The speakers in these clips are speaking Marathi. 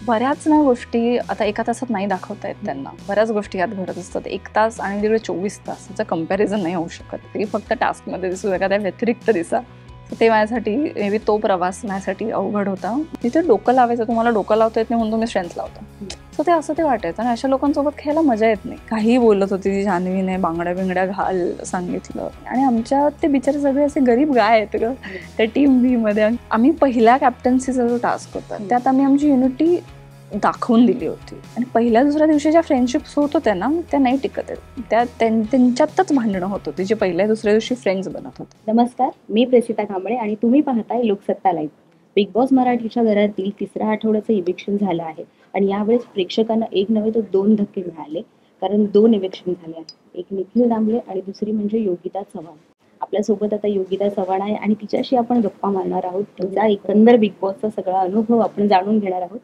बऱ्याच ना गोष्टी आता एका तासात नाही दाखवता येत त्यांना. बऱ्याच गोष्टी यात घडत असतात. 1 तास आणि तिकडे 24 तास याचं कंपॅरिझन नाही होऊ शकत. ती फक्त टास्कमध्ये दिसू नका, त्या व्यतिरिक्त दिसा. ते माझ्यासाठी मे बी तो प्रवास माझ्यासाठी अवघड होता. तिथे डोकं लावायचं, तुम्हाला डोकं लावता येत नाही म्हणून तुम्ही स्ट्रेंथ लावता. सो ते असं ते वाटायचं आणि अशा लोकांसोबत खेळायला मजा येत नाही. काही बोलत होती ती जान्हवीने, बांगड्या बिंगड्या घाल सांगितलं आणि आमच्या ते बिचारे सगळे असे गरीब गाय आहेत ग त्या टीम बी मध्ये. आम्ही पहिल्या कॅप्टन्सीचा जो टास्क होता त्यात आम्ही आमची युनिटी दाखवून दिली होती आणि पहिल्या दुसऱ्या दिवशी ज्या फ्रेंडशिप्स होत होत्या ना त्या नाही टिकत आहेत. त्या त्यांच्यातच भांडणं होत होती जे पहिल्या दुसऱ्या दिवशी फ्रेंड्स बनत होते. नमस्कार, मी प्रेसिता कांबळे आणि तुम्ही पाहताय लोकसत्ता लाईव्ह. बिग बॉस मराठीच्या घरातील तिसऱ्या आठवड्याचं इव्हिक्शन झालं आहे आणि यावेळेस प्रेक्षकांना एक नव्हे तर 2 धक्के मिळाले, कारण 2 इव्हिक्शन झाले आहेत. एक निखिल दामले आणि दुसरी म्हणजे योगिता चव्हाण. आपल्यासोबत आता योगिता चव्हाण आहे आणि तिच्याशी आपण गप्पा मारणार आहोत. तिचा एकंदर बिग बॉसचा सगळा अनुभव आपण जाणून घेणार आहोत.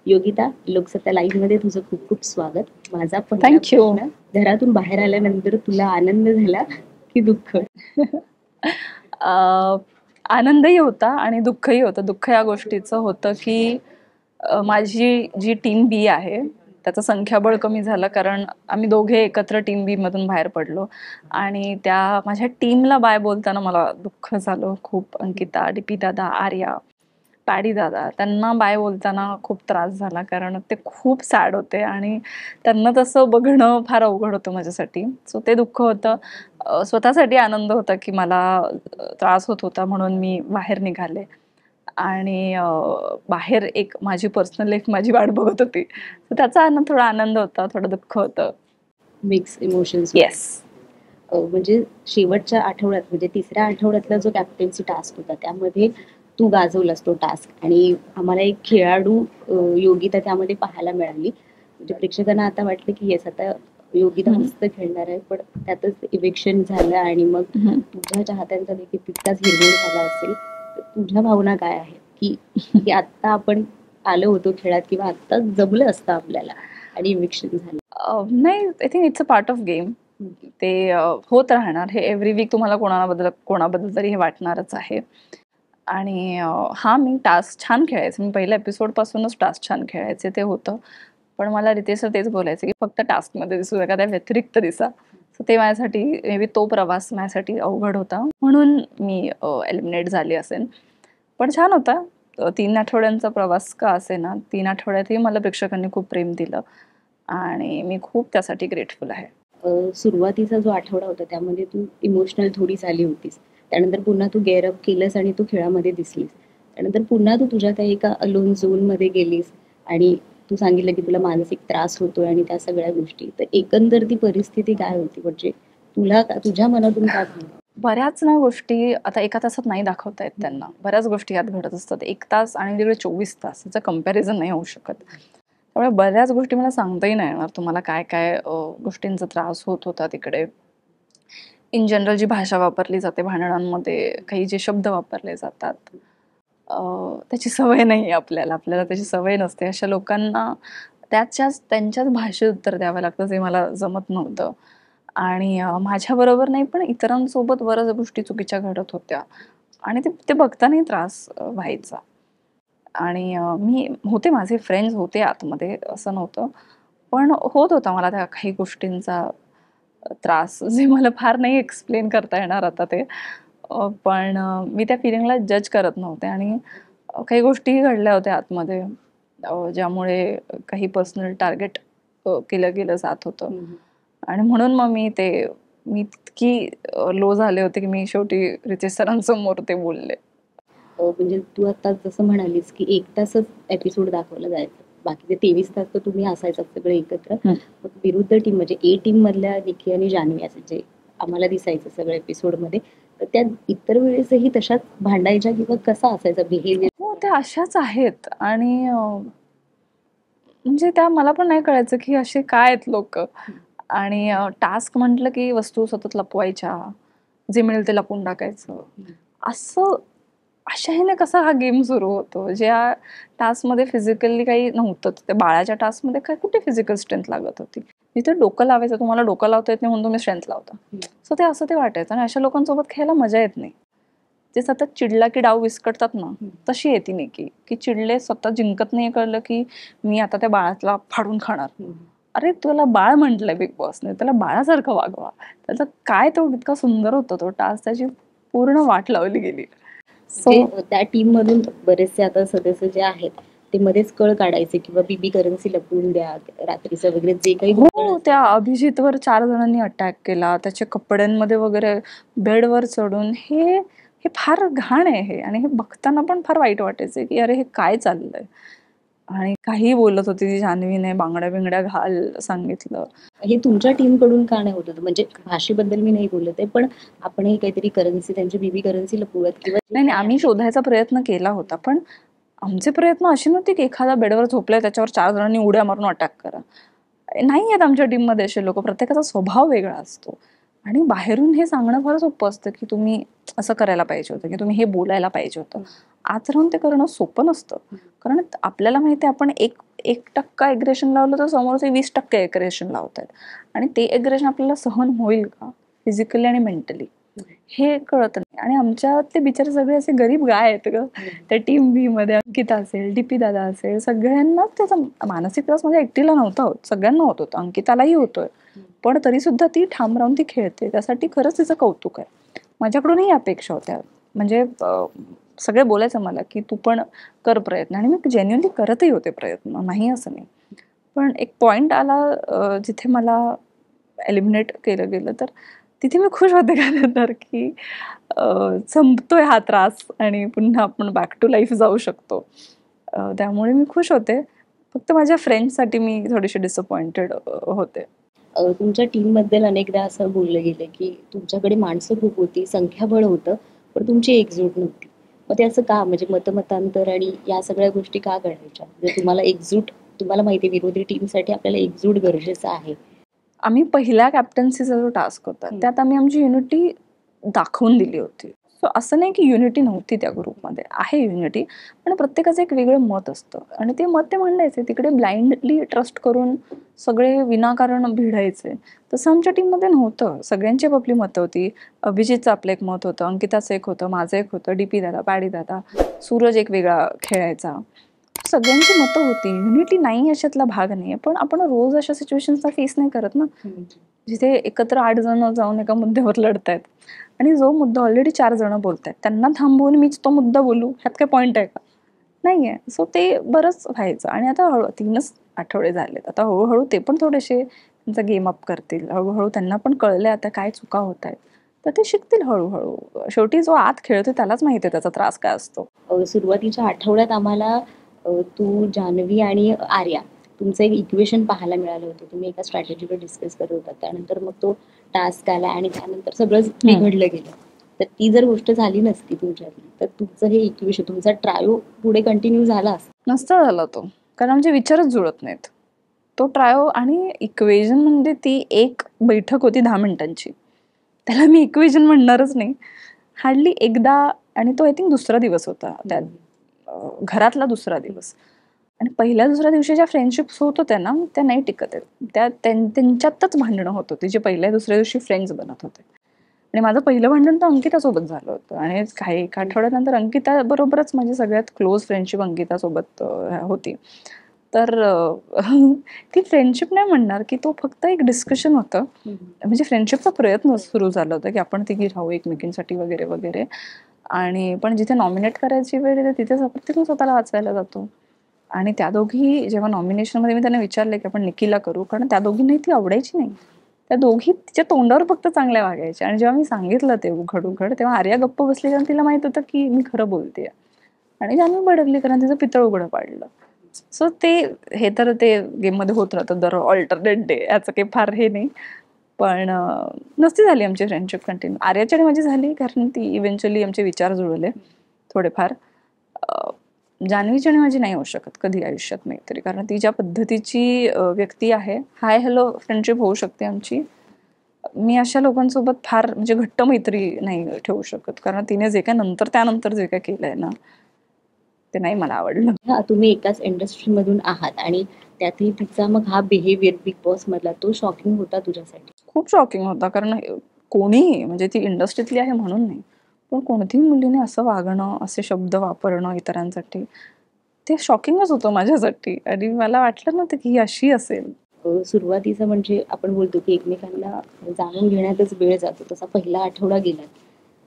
योगिता, लोकसत्ता लाईव्ह मध्ये तुझं खूप खूप स्वागत. माझा पहिला प्रश्न, घरातून बाहेर आल्यानंतर तुला आनंद झाला की दुःख? आनंदही होता आणि दुःखही होतं. दुःख या गोष्टीचं होतं की माझी जी टीम बी आहे त्याचं संख्याबळ कमी झालं, कारण आम्ही दोघे एकत्र टीम बी मधून बाहेर पडलो आणि त्या माझ्या टीमला बाय बोलताना मला दुःख झालं खूप. अंकिता, डीपी दादा, आर्या, पॅडी दादा, त्यांना बाय बोलताना खूप त्रास झाला, कारण ते खूप सॅड होते आणि त्यांना तसं बघणं फार अवघड होतं माझ्यासाठी. सो ते दुःख होतं. स्वतःसाठी आनंद होता की मला त्रास होत होता म्हणून मी बाहेर निघाले आणि बाहेर एक माझी पर्सनल लाईफ माझी वाट बघत होती. त्याचा थोडा आनंद होता, थोडं दुःख होतं. Mix emotions. येस. म्हणजे शेवटच्या आठवड्यात म्हणजे तिसऱ्या आठवड्यातला जो कॅप्टन्सी टास्क होता त्यामध्ये तू गाजवलास तो टास्क आणि आम्हाला एक खेळाडू योगिता त्यामध्ये पाहायला मिळाली. म्हणजे प्रेक्षकांना आता वाटलं की येस आता योगिता मस्त खेळणार आहे, पण त्यातच इव्हिक्शन झालं आणि मग तुझ्या चाहत्यांचा देखील तितकाच हिरमोड झाला असेल. तुझ्या भावना काय आहेत की आता आपण आलो होतो खेळात किंवा आता जमलं असतं आपल्याला आणि इव्हिक्शन झालं? नाही, I think it's a part of game. ते होत राहणार. हे एव्हरी वीक तुम्हाला कोणाबद्दल तरी हे वाटणारच आहे. आणि हा मी टास्क छान खेळायचे. मी पहिल्या एपिसोड पासूनच टास्क छान खेळायचे, ते होतं. पण मला रितेश सर तेच बोलायचे की फक्त टास्कमध्ये दिसू नका, त्या व्यतिरिक्त दिसा. सो ते माझ्यासाठी मे बी तो प्रवास माझ्यासाठी अवघड होता म्हणून मी एलिमिनेट झाली असेल. पण छान होता. 3 आठवड्यांचा प्रवास का असेना, 3 आठवड्यातही मला प्रेक्षकांनी खूप प्रेम दिलं आणि मी खूप त्यासाठी ग्रेटफुल आहे. सुरुवातीचा जो आठवडा होता त्यामध्ये तू इमोशनल थोडी झाली होतीस. त्यानंतर पुन्हा तू गेअरअप केलंस आणि तू खेळामध्ये दिसलीस. त्यानंतर पुन्हा तू तुझ्या त्या एका अलोन झोनमध्ये गेलीस आणि तू सांगितलं की तुला मानसिक त्रास होतोय आणि त्या सगळ्या गोष्टी. तर एकंदर ती परिस्थिती काय होती, म्हणजे तुझ्या मनातून काय? बऱ्याच ना गोष्टी आता एका तासात नाही दाखवता येत त्यांना. बऱ्याच गोष्टी यात घडत असतात. 1 तास आणि तिकडे 24 तास याचं कंपॅरिझन नाही होऊ शकत. त्यामुळे बऱ्याच गोष्टी मला सांगताही नाही येणार तुम्हाला काय काय गोष्टींचा त्रास होत होता तिकडे. इन जनरल जी भाषा वापरली जाते भांडणांमध्ये, काही जे शब्द वापरले जातात, त्याची सवय नाही आहे आपल्याला त्याची सवय नसते. अशा लोकांना त्यांच्याच भाषेत उत्तर द्यावं लागतं, जे मला जमत नव्हतं. आणि माझ्याबरोबर नाही पण इतरांसोबत बऱ्याच गोष्टी चुकीच्या घडत होत्या आणि ते बघतानाही त्रास व्हायचा. आणि मी होते, माझे फ्रेंड्स होते आतमध्ये, असं नव्हतं. पण होत होता मला त्या काही गोष्टींचा त्रास, जे मला फार नाही एक्सप्लेन करता येणार आता ते. पण मी त्या फिलिंगला जज करत नव्हते आणि काही गोष्टीही घडल्या होत्या आतमध्ये, ज्यामुळे काही पर्सनल टार्गेट केलं गेलं जात होतं. आणि म्हणून मग मी इतकी लो झाले होते की मी शेवटी रितेश सरांसमोर ते बोलले. म्हणजे तू आता जसं म्हणालीस की 1 तासच एपिसोड दाखवला जायचा, बाकीचे 23 तास तर तुम्ही असायचं सगळे एकत्र. मग विरुद्ध टीम म्हणजे ए टीम मधल्या निकी आणि जान्हवी असायचे, आम्हाला दिसायचं सगळ्या एपिसोड मध्ये. तर त्या इतर वेळेसही तशाच भांडायच्या किंवा कसा असायचा बिहेवियर? हो, त्या अशाच आहेत आणि म्हणजे त्या मला पण नाही कळायचं की असे काय आहेत लोक. आणि टास्क म्हटलं की वस्तू सतत लपवायच्या, जे मिळेल ते लपवून टाकायचं, असं अशा ह्याने कसा हा गेम सुरू होतो. ज्या टास्कमध्ये फिजिकली काही नव्हतं, त्या बाळाच्या टास्कमध्ये काय कुठे फिजिकल स्ट्रेंथ लागत होती. तिथे डोकं लावायचं, तुम्हाला डोकं लावता येत नाही म्हणून तुम्ही स्ट्रेंथ लावता. सो ते असं ते वाटायचं आणि अशा लोकांसोबत खेळायला मजा येत नाही. जे सतत चिडला की डाव विस्कटतात ना, तशी आहे ती निकी, की चिडले स्वतः जिंकत नाही कळलं की मी आता त्या बाळाला फाडून खाणार. अरे तुला बाळ म्हटलंय बिग बॉसने, त्याला बाळासारखं वागवा. त्याचा काय तो इतका सुंदर होता तो टास्क, त्याची पूर्ण वाट लावली गेली. म्हणजे त्या टीम मधून बरेचसे आता सदस्य जे आहेत ते मध्येच कळ काढायचे किंवा बीबी करन्सी लपवून द्या रात्रीचं वगैरे जे काही हो, त्या अभिजितवर 4 जणांनी अटॅक केला, त्याच्या कपड्यांमध्ये वगैरे बेडवर चढून. हे फार घाण आहे हे, आणि हे बघताना पण फार वाईट वाटायचं की अरे हे काय चाललंय. आणि काही बोलत होती ती जान्हवीने, बांगड्या बिंगड्या घाल सांगितलं. हे तुमच्या टीम कडून का नाही होत होतं? म्हणजे भाषेबद्दल मी नाही बोलत आहे, पण आपणही काहीतरी करन्सी, त्यांची बीबी करन्सी लपवूयात किंवा नाही आम्ही शोधायचा प्रयत्न केला होता, पण आमचे प्रयत्न असे नव्हते की एखादा बेडवर झोपलाय त्याच्यावर 4 जणांनी उड्या मारून अटॅक करा. नाही आहेत आमच्या टीममध्ये असे लोक. प्रत्येकाचा स्वभाव वेगळा असतो, आणि बाहेरून हे सांगणं फार सोपं असतं की तुम्ही असं करायला पाहिजे होतं, की तुम्ही हे बोलायला पाहिजे होतं. आत राहून ते करणं सोपं नसतं, कारण आपल्याला माहिती आहे आपण 1% एग्रेशन लावलं तर समोरचे 20% एग्रेशन लावतात, आणि ते एग्रेशन आपल्याला सहन होईल का फिजिकली आणि मेंटली हे कळत नाही. आणि आमच्यातले बिचारे सगळे असे गरीब गाय आहेत ग. त्या टीम बी मध्ये अंकिता असेल, डीपी दादा असेल, सगळ्यांना त्याचा मानसिक त्रास माझ्या एकटीला नव्हता होत, सगळ्यांना होत होता, अंकितालाही होतोय. पण तरी सुद्धा ती ठाम राहून ती खेळते, त्यासाठी खरंच तिचं कौतुक आहे. माझ्याकडूनही अपेक्षा होत्या, म्हणजे सगळे बोलायचं मला की तू पण कर प्रयत्न, आणि मी जेन्युअनली करतही होते प्रयत्न, नाही असं नाही. पण एक पॉइंट आला जिथे मला एलिमिनेट केलं गेलं, तर तिथे मी खुश होते का तर की संपतोय हा त्रास आणि पुन्हा आपण बॅक टू लाईफ जाऊ शकतो. त्यामुळे मी खुश होते. फक्त माझ्या फ्रेंड्ससाठी मी थोडीशी डिसअपॉइंटेड होते. तुमच्या टीम बद्दल अनेकदा असं बोललं गेलं की तुमच्याकडे माणसं खूप होती, संख्याबळ होतं, पण तुमची एकजूट नव्हती. मग ते असं का? म्हणजे मतमतांतर आणि या सगळ्या गोष्टी का घडायच्या? जर तुम्हाला एकजूट, तुम्हाला माहिती आहे विरोधी टीमसाठी आपल्याला एकजूट गरजेचं आहे. आम्ही पहिल्या कॅप्टन्सीचा जो टास्क होता त्यात आम्ही आमची युनिटी दाखवून दिली होती. सो असं नाही की युनिटी नव्हती त्या ग्रुपमध्ये, आहे युनिटी, पण प्रत्येकाचं एक वेगळं मत असतं, आणि ते मत ते मांडायचे. तिकडे ब्लाइंडली ट्रस्ट करून सगळे विनाकारण भिडायचे, तसं आमच्या टीममध्ये नव्हतं. सगळ्यांची आपली मतं होती. अभिजितचं आपलं एक मत होतं, अंकिताचं एक होतं, माझं एक होतं, डीपी दादा, पॅडी दादा, सूरज एक वेगळा खेळायचा. सगळ्यांची मतं होती. युनिटी नाही अशातला भाग नाहीये, पण आपण रोज अशा सिच्युएशनचा फेस नाही करत ना, जिथे एकत्र 8 जण जाऊन एका मुद्द्यावर लढतायत, आणि जो मुद्दा ऑलरेडी 4 जण बोलतायत त्यांना थांबवून मीच तो मुद्दा बोलू, ह्यात काय पॉईंट आहे का? नाहीये. सो ते बरंच व्हायचं. आणि आता 3च आठवडे झालेत, आता हळूहळू ते पण थोडेसे त्यांचा गेम अप करतील. हळूहळू त्यांना पण कळले आता काय चुका होत आहेत, तर ते शिकतील हळूहळू. शेवटी जो आत खेळतोय त्यालाच माहिती आहे त्याचा त्रास काय असतो. सुरुवातीच्या आठवड्यात आम्हाला तू, जान्हवी आणि आर्या तुमचं एक इक्वेशन पाहायला मिळालं होतं. तुम्ही एका स्ट्रॅटेजीवर डिस्कस करत होता, त्यानंतर मग तो टास्क आला आणि त्यानंतर सगळंच बिघडलं गेलं. तर ती जर गोष्ट झाली नसती तुमच्यातली, तर तुमचं हे इक्वेशन, तुमचा ट्रायो पुढे कंटिन्यू झाला असता? नसता झाला तो, कारण आमचे विचारच जुळत नाहीत. तो ट्रायो आणि इक्वेजन म्हणजे ती एक बैठक होती 10 मिनिटांची, त्याला मी इक्वेजन म्हणणारच नाही. हार्डली एकदा, आणि तो आय थिंक दुसरा दिवस होता त्यात, घरातला दुसरा दिवस. आणि पहिल्या दुसऱ्या दिवशी ज्या फ्रेंडशिप्स होत होत्या ना, त्या नाही टिकत आहेत. त्या त्यांच्यातच भांडणं होत होती, जे पहिल्या दुसऱ्या दिवशी फ्रेंड्स बनत होते. आणि माझं पहिलं भांडण तर अंकितासोबत झालं होतं, आणि काही एक आठवड्यानंतर अंकिता बरोबरच माझी सगळ्यात क्लोज फ्रेंडशिप अंकितासोबत होती. तर ती फ्रेंडशिप नाही म्हणणार, की तो फक्त एक डिस्कशन होतं. म्हणजे फ्रेंडशिपचा प्रयत्न सुरू झाला होता की आपण तिघी राहू एकमेकींसाठी वगैरे वगैरे. आणि पण जिथे नॉमिनेट करायची वेळ येते तिथे प्रत्येक स्वतःला वाचवायला जातो. आणि त्या दोघी जेव्हा नॉमिनेशनमध्ये मी त्यांना विचारले की आपण निकीला करू, कारण त्या दोघींनाही ती आवडायची नाही. त्या दोघी तिच्या तोंडावर फक्त चांगल्या वागायच्या. आणि जेव्हा मी सांगितलं ते उघड उघड, तेव्हा आर्या गप्प बसली, कारण तिला माहित होतं की मी खरं बोलते. आणि जान्हवी भडकली, कारण तिचं पितळ उघडं पाडलं. सो ते हे तर ते गेममध्ये होत राहतं दर ऑल्टरनेट डे, याचं काही फार हे नाही. पण नसती झाली आमची फ्रेंडशिप कंटिन्यू. आर्याची आणि माझी झाली, कारण ती इव्हेंच्युअली आमचे विचार जुळले थोडेफार. जान्हवीची आणि माझी नाही होऊ शकत कधी आयुष्यात मैत्री, कारण ती ज्या पद्धतीची व्यक्ती आहे, हाय हॅलो फ्रेंडशिप होऊ शकते आमची. मी अशा लोकांसोबत फार म्हणजे घट्ट मैत्री नाही ठेवू शकत, कारण तिने जे काय त्यानंतर जे काय केलंय ना, ते नाही मला आवडलं. तुम्ही एकाच इंडस्ट्री मधून आहात आणि त्यातही तिचा मग हा बिहेवियर बिग बॉस मधला, तो शॉकिंग होता तुझ्यासाठी? खूप शॉकिंग होता, कारण कोणीही, म्हणजे ती इंडस्ट्रीतली आहे म्हणून नाही, पण कोणतीही मुलीने असं वागणं, असे शब्द वापरणं इतरांसाठी, ते शॉकिंगच होतं माझ्यासाठी आणि मला वाटलं नव्हतं की ही अशी असेल. सुरुवातीचं म्हणजे आपण बोलतो की एकमेकांना जाणून घेण्यातच वेळ जातो, तसा पहिला आठवडा गेला.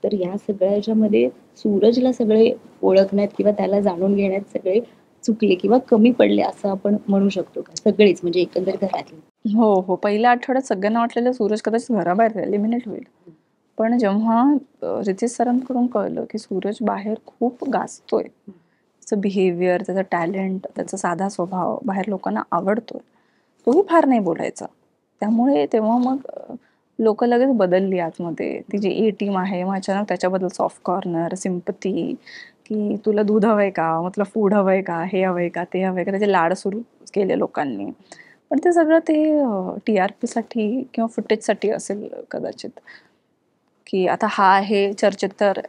तर या सगळ्या ह्याच्यामध्ये सूरजला सगळे ओळखण्यात किंवा त्याला जाणून घेण्यात सगळे चुकले किंवा कमी पडले असं आपण म्हणू शकतो का? सगळेच म्हणजे एकंदर घरातले? हो, हो. पहिल्या आठवड्यात सगळ्यांना वाटलेलं सूरज कदाचित घराबाहेर एलिमिनेट होईल. पण जेव्हा रितेश सरांकडून कळलं की सूरज बाहेर खूप गाजतोय, त्याचं बिहेवियर, त्याचं टॅलेंट, त्याचा साधा स्वभाव बाहेर लोकांना आवडतोय. तोही फार नाही बोलायचा. त्यामुळे तेव्हा मग लोकं लगेच बदलली आतमध्ये. ती जी ए टीम आहे, मग अचानक त्याच्याबद्दल सॉफ्ट कॉर्नर, सिम्पथी, की तुला दूध हवंय का? मग तुला फूड हवंय का? हे हवंय का? ते हवंय का? त्याचे लाड सुरू केले लोकांनी. पण ते सगळं ते TRPसाठी किंवा फुटेजसाठी असेल कदाचित. की आता हा आहे चर्चेत तर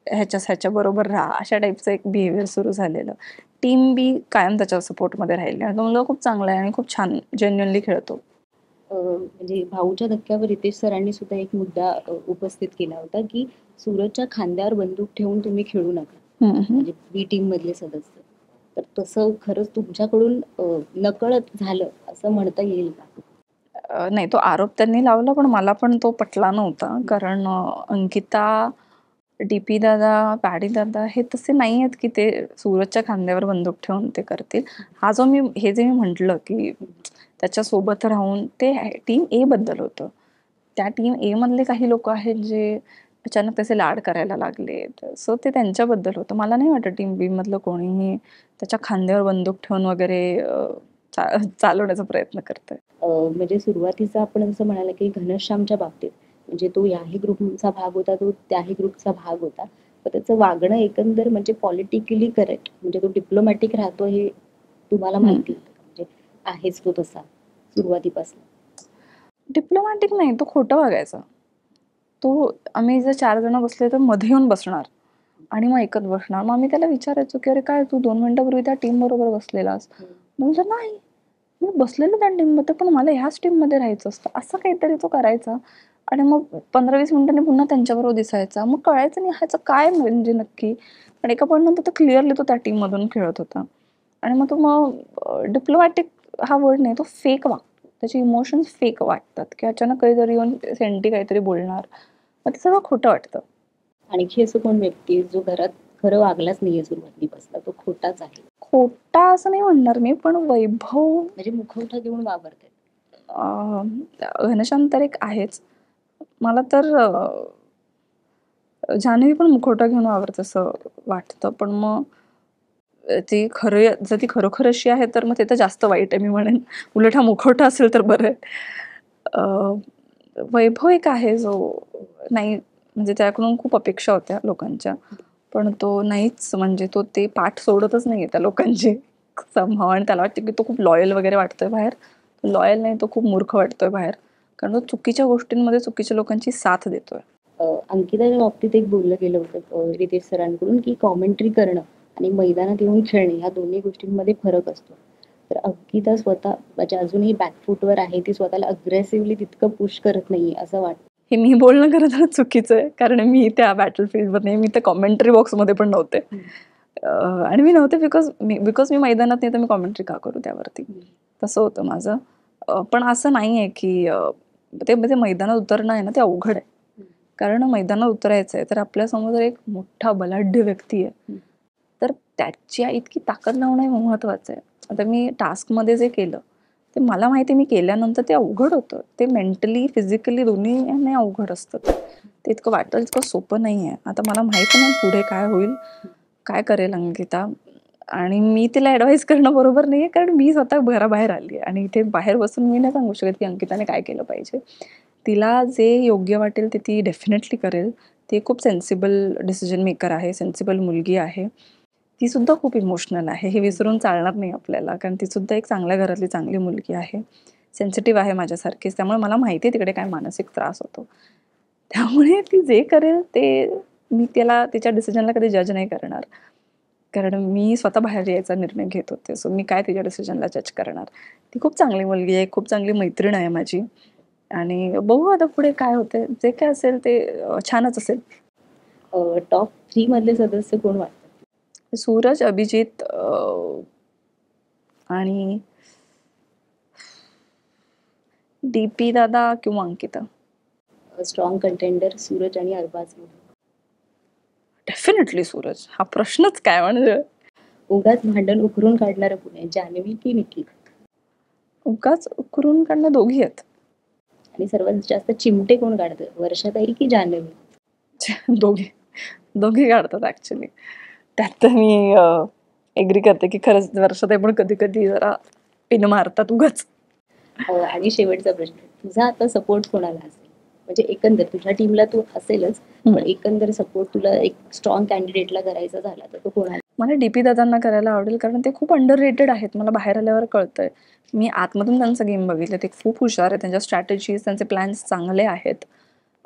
ह्याच्या बरोबर राहा, अशा टाईपचं एक बिहेवियर सुरू झालेलं. टीम बी कायम त्याच्या सपोर्टमध्ये राहिली आणि तो मुलगा खूप चांगला आहे आणि खूप छान जेन्युइनली खेळतो. म्हणजे भाऊच्या धक्क्यावर रितेश सरांनी सुद्धा एक मुद्दा उपस्थित केला होता की सूरजच्या खांद्यावर बंदूक ठेवून तुम्ही खेळू नका, म्हणजे बी टीम मधले सदस्य. तर तसं खरंच तुमच्याकडून नकळत झालं असं म्हणता येईल का? नाही, तो आरोप त्यांनी लावला पण मला पण तो पटला नव्हता. कारण अंकिता, DP दादा, पॅडी दादा हे तसे नाही आहेत की ते सूरजच्या खांद्यावर बंदूक ठेवून ते करतील. हे जे मी म्हटलं की त्याच्यासोबत राहून ते टीम ए बद्दल होतं. त्या टीम ए मधले काही लोक आहेत जे अचानक त्याचे लाड करायला लागले. सो ते त्यांच्याबद्दल होतं. मला नाही वाटत टीम बी मधलं कोणीही त्याच्या खांद्यावर बंदूक ठेवून वगैरे चालवण्याचा प्रयत्न करतंय. म्हणजे सुरुवातीचा आपण असं म्हणाला की घनश्यामच्या बाबतीत म्हणजे तो याही ग्रुपचा भाग होता, तो त्याही ग्रुपचा भाग होता. पण त्याचं वागणं एकंदर म्हणजे पॉलिटिकली करेक्ट, म्हणजे तो डिप्लोमॅटिक राहतो हे तुम्हाला माहिती होतं का? म्हणजे आहेच तो तसा सुरुवातीपासून? डिप्लोमॅटिक नाही, तो खोटं वागायचा. आम्ही जर 4 जण बसले तर मध्ये येऊन बसणार आणि मग ऐकत बसणार. मग आम्ही त्याला विचारायचो की "अरे काय तू 2 मिनिटापूर्वी त्या टीम बरोबर बसलेलास?" म्हटलं, "नाही, मी बसलेलो त्या टीममध्ये पण मला ह्याच टीममध्ये राहायचं असतं." असं काहीतरी तो करायचा आणि मग 15-20 मिनिटांनी पुन्हा त्यांच्याबरोबर दिसायचा. मग कळायचं नाही ह्याचं काय म्हणजे नक्की. पण एका पॉइंटनंतर तर क्लिअरली तो त्या टीममधून खेळत होता. आणि मग डिप्लोमॅटिक हा वर्ड नाही, तो फेक वागतो. त्याचे इमोशन्स फेक वाटतात की अचानक कधीतरी येऊन सेंटी काहीतरी बोलणार. मग ते सगळं खोटं वाटतं. आणखी असं कोण व्यक्ती आहे जो घरात खरं वागलाच नाहीये सुरुवातीपासून, तो खोटाच आहे? खोटा असं नाही म्हणणार मी, पण वैभव म्हणजे मुखवटा घेऊन वावरते. घनश्याम तर एक आहेच. मला तर जान्हवी पण मुखवटा घेऊन वावरते असं वाटतं. पण मग जर ती खरोखर अशी आहे तर मग ते तर जास्त वाईट आहे मी म्हणेन. उलट हा मुखवटा असेल तर बरं आहे. वैभव एक आहे जो नाही, म्हणजे त्याकडून खूप अपेक्षा होत्या लोकांच्या. पण तो नाहीच, म्हणजे तो ते पाठ सोडतच नाहीये त्या लोकांची समहाऊ आणि त्याला वाटतं की तो खूप लॉयल वगैरे वाटतोय बाहेर. लॉयल नाही, तो खूप मूर्ख वाटतोय बाहेर. कारण तो चुकीच्या गोष्टींमध्ये चुकीच्या लोकांची साथ देतोय. अंकिताच्या बाबतीत एक बोललं गेलं होतं रितेश सरांकडून की कॉमेंट्री करणं आणि मैदानात येऊन खेळणे ह्या दोन्ही गोष्टींमध्ये फरक असतो. तर अंकिता स्वतः म्हणजे अजूनही बॅकफूटवर आहे, ती स्वतःला अग्रेसिव्हली तितकं पुश करत नाहीये असं वाटतं. हे मी बोलणं खरं तर चुकीचं आहे. कारण मी त्या बॅटल फील्डवर नाही, मी त्या कॉमेंट्री बॉक्समध्ये पण नव्हते. आणि मी नव्हते बिकॉज मी मैदानात नाही तर मी कॉमेंट्री का करू त्यावरती. तसं होतं माझं. पण असं नाही आहे की ते म्हणजे मैदानात उतरणं आहे ना, ते अवघड आहे. कारण मैदानात उतरायचं आहे तर आपल्यासमोर जर एक मोठा बलाढ्य व्यक्ती आहे, तर त्याची इतकी ताकद लावणं हे महत्त्वाचं आहे. आता मी टास्कमध्ये जे केलं, ते मला माहिती आहे मी केल्यानंतर ते अवघड होतं. ते मेंटली, फिजिकली दोन्हीने अवघड असतं. ते इतकं वाटेल इतकं सोपं नाही आहे. आता मला माहिती नाही पुढे काय होईल, काय करेल अंकिता, आणि मी तिला ॲडवाईस करणं बरोबर नाही आहे, कारण मी स्वतः घराबाहेर आली आहे आणि इथे बाहेर बसून मी नाही सांगू शकत की अंकिताने काय केलं पाहिजे. तिला जे योग्य वाटेल ते ती डेफिनेटली करेल. ती खूप सेन्सिबल डिसिजन मेकर आहे, सेन्सिबल मुलगी आहे. ती सुद्धा खूप इमोशनल आहे, हे विसरून चालणार नाही आपल्याला. कारण ती सुद्धा एक चांगल्या घरातली चांगली मुलगी आहे. सेन्सिटिव्ह आहे माझ्यासारखीच. त्यामुळे मला माहिती आहे तिकडे काय मानसिक त्रास होतो. त्यामुळे ती जे करेल ते मी तिच्या डिसिजनला कधी जज नाही करणार. कारण मी स्वतः बाहेर यायचा निर्णय घेत होते. सो मी काय तिच्या डिसिजनला जज करणार. ती खूप चांगली मुलगी आहे, खूप चांगली मैत्रीण आहे माझी. आणि बघू आता पुढे काय होते. जे काय असेल ते छानच असेल. टॉप 3 मधले सदस्य कोण वाटतात? सूरज, अभिजित आणि डीपी दादा किंवा अंकिता. स्ट्रॉंग कंटेंडर सूरज आणि अरबाज मधून. डेफिनेटली सूरज. हा प्रश्नच काय म्हणजे. उगाच भांडण उकरून काढणारं कोण आहे? जान्हवी की निकी? उगाच उकरून काढणं दोघी आहेत. आणि सर्वात जास्त चिमटे कोण काढतं? वर्षाताई की जान्हवी? दोघी दोघी काढतात ऍक्च्युली. त्यात तर मी एग्री करते की खरंच वर्षात पण कधी कधी जरा पिन मारतात उगाच. आणि शेवटचा प्रश्न, तुझा आता सपोर्ट कोणाला असेल? म्हणजे एकंदर तुझ्या टीमला तू असेलच, पण एकंदर सपोर्ट तुला एक स्ट्रॉंग कॅन्डिडेटला करायचा झाला तर तो कोणाला? मला डीपी दादांना करायला आवडेल, कारण ते खूप अंडर रेटेड आहेत. मला बाहेर आल्यावर कळतंय. मी आतमधून त्यांचा गेम बघितलं, ते खूप हुशार आहे. त्यांच्या स्ट्रॅटेजीज, त्यांचे प्लॅन्स चांगले आहेत.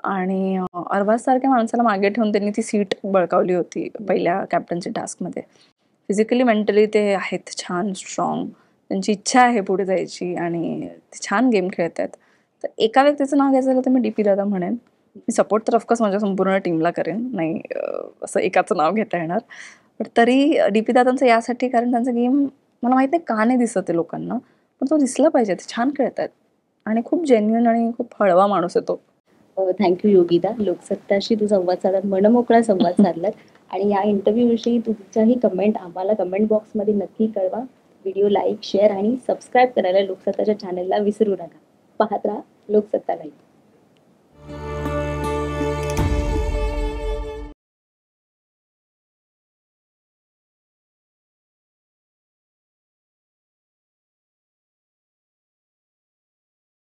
आणि अरबाज सारख्या माणसाला मागे ठेवून त्यांनी ती सीट बळकावली होती पहिल्या कॅप्टन्सी टास्कमध्ये. फिजिकली मेंटली ते आहेत छान स्ट्रॉंग. त्यांची इच्छा आहे पुढे जायची आणि ते छान गेम खेळत आहेत. तर एका व्यक्तीचं नाव घ्यायचं झालं तर मी डीपी दादा म्हणेन. मी सपोर्ट तर ऑफकोर्स माझ्या संपूर्ण टीमला करेन, नाही असं एकाचं नाव घेता येणार. पण तरी डीपी दादांचं यासाठी, कारण त्यांचा गेम मला माहित नाही का नाही दिसत आहे लोकांना, पण तो दिसला पाहिजे. ते छान खेळत आहेत आणि खूप जेन्युइन आणि खूप हळवा माणूस आहे तो. थँक्यू योगिता. लोकसत्ताशी तू संवाद साधत, मनमोकळा संवाद साधलात. आणि या इंटरव्ह्यू विषयी तुमचाही कमेंट आम्हाला कमेंट बॉक्समध्ये नक्की कळवा. व्हिडिओ लाईक, शेअर आणि सबस्क्राईब करायला लोकसत्ताच्या चॅनलला विसरू नका. पाहत राहा लोकसत्ता लाईव्ह.